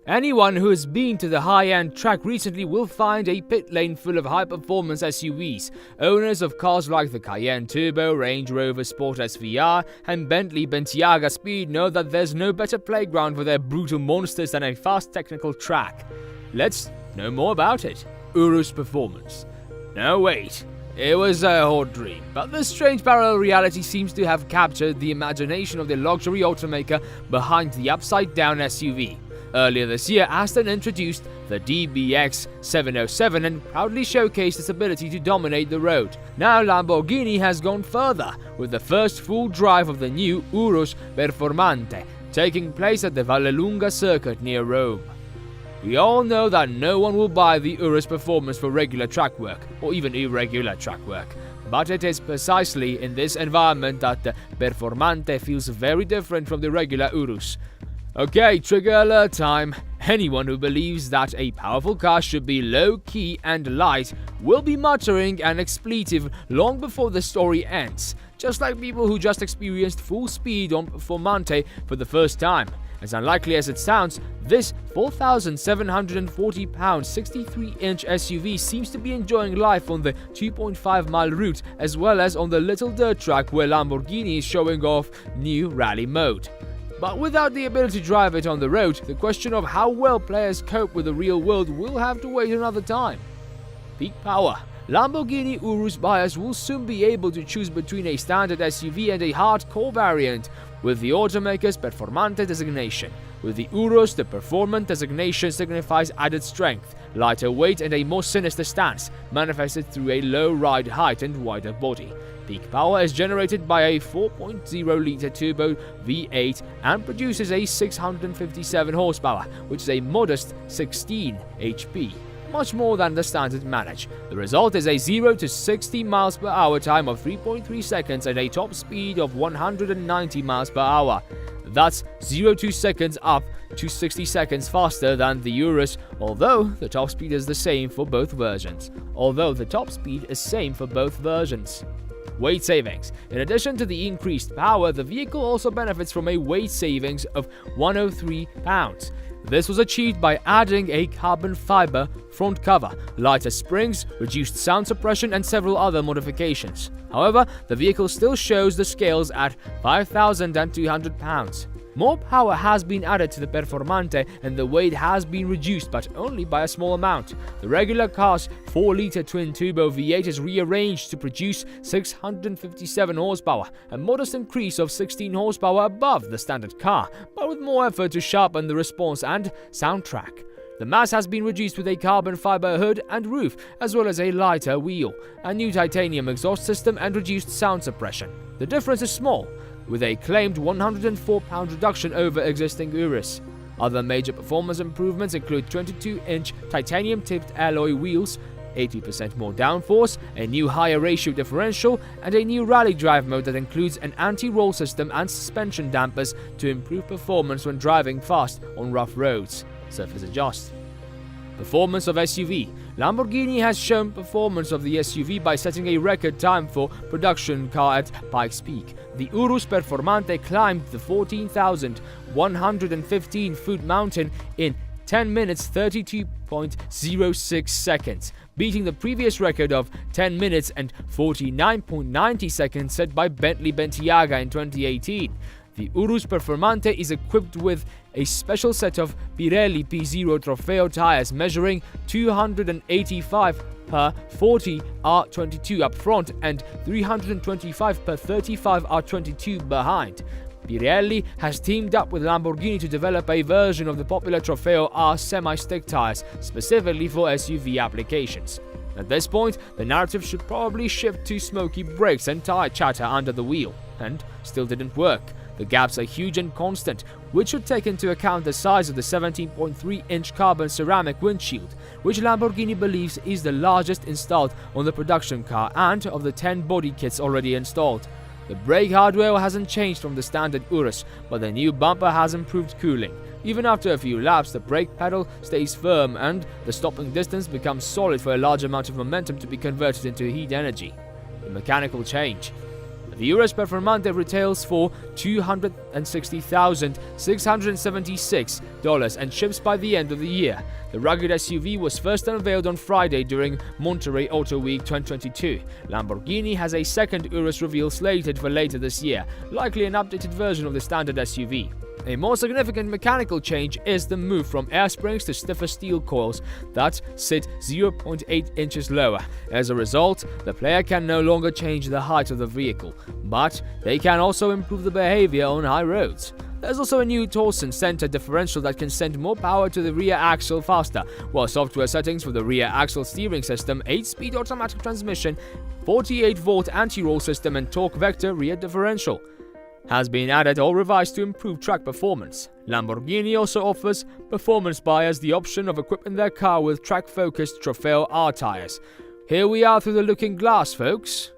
Anyone who has been to the high-end track recently will find a pit lane full of high-performance SUVs. Owners of cars like the Cayenne Turbo, Rover Sport SVR, and Bentley Bentayga Speed know that there's no better playground for their brutal monsters than a fast technical track. Let's know more about it. Urus Performance. No, wait. It was a hot dream, but this strange parallel reality seems to have captured the imagination of the luxury automaker behind the upside-down SUV. Earlier this year, Aston introduced the DBX 707 and proudly showcased its ability to dominate the road. Now Lamborghini has gone further, with the first full drive of the new Urus Performante taking place at the Vallelunga circuit near Rome. We all know that no one will buy the Urus Performance for regular track work, or even irregular track work. But it is precisely in this environment that the Performante feels very different from the regular Urus. Okay, trigger alert time. Anyone who believes that a powerful car should be low-key and light will be muttering an expletive long before the story ends, just like people who just experienced full speed on Performante for the first time. As unlikely as it sounds, this 4,740-pound 63-inch SUV seems to be enjoying life on the 2.5-mile route as well as on the little dirt track where Lamborghini is showing off new rally mode. But without the ability to drive it on the road, the question of how well players cope with the real world will have to wait another time. Peak power. Lamborghini Urus buyers will soon be able to choose between a standard SUV and a hardcore variant, with the automaker's Performante designation. With the Urus, the Performante designation signifies added strength, lighter weight and a more sinister stance, manifested through a low ride height and wider body. Peak power is generated by a 4.0-litre turbo V8 and produces a 657 horsepower, which is a modest 16 HP, much more than the standard manage. The result is a 0 to 60 miles per hour time of 3.3 seconds and a top speed of 190 miles per hour. That's 0 to seconds up to 60 seconds faster than the Urus, although the top speed is the same for both versions. Weight savings. In addition to the increased power, the vehicle also benefits from a weight savings of 103 pounds. This was achieved by adding a carbon fiber front cover, lighter springs, reduced sound suppression and several other modifications. However, the vehicle still shows the scales at 5,200 pounds. More power has been added to the Performante and the weight has been reduced, but only by a small amount. The regular car's 4-litre twin-turbo V8 is rearranged to produce 657 horsepower, a modest increase of 16 horsepower above the standard car, but with more effort to sharpen the response and soundtrack. The mass has been reduced with a carbon fiber hood and roof, as well as a lighter wheel, a new titanium exhaust system and reduced sound suppression. The difference is small, with a claimed 104-pound reduction over existing Urus. Other major performance improvements include 22-inch titanium-tipped alloy wheels, 80% more downforce, a new higher ratio differential, and a new rally drive mode that includes an anti-roll system and suspension dampers to improve performance when driving fast on rough roads. Surface adjust. Performance of SUV. Lamborghini has shown performance of the SUV by setting a record time for production car at Pikes Peak. The Urus Performante climbed the 14,115-foot mountain in 10 minutes 32.06 seconds, beating the previous record of 10 minutes and 49.90 seconds set by Bentley Bentayga in 2018. The Urus Performante is equipped with a special set of Pirelli P0 Trofeo tires measuring 285 per 40 R22 up front and 325 per 35 R22 behind. Pirelli has teamed up with Lamborghini to develop a version of the popular Trofeo R semi-stick tires specifically for SUV applications. At this point, the narrative should probably shift to smoky brakes and tire chatter under the wheel, and still didn't work. The gaps are huge and constant, which should take into account the size of the 17.3-inch carbon ceramic windshield, which Lamborghini believes is the largest installed on the production car and of the 10 body kits already installed. The brake hardware hasn't changed from the standard Urus, but the new bumper has improved cooling. Even after a few laps, the brake pedal stays firm and the stopping distance becomes solid for a large amount of momentum to be converted into heat energy. The mechanical change. The Urus Performante retails for $260,676 and ships by the end of the year. The rugged SUV was first unveiled on Friday during Monterey Auto Week 2022. Lamborghini has a second Urus reveal slated for later this year, likely an updated version of the standard SUV. A more significant mechanical change is the move from air springs to stiffer steel coils that sit 0.8 inches lower. As a result, the player can no longer change the height of the vehicle, but they can also improve the behavior on high roads. There's also a new torsion center differential that can send more power to the rear axle faster, while software settings for the rear axle steering system, 8-speed automatic transmission, 48-volt anti-roll system and torque vector rear differential has been added or revised to improve track performance. Lamborghini also offers performance buyers the option of equipping their car with track-focused Trofeo R tires. Here we are through the looking glass, folks.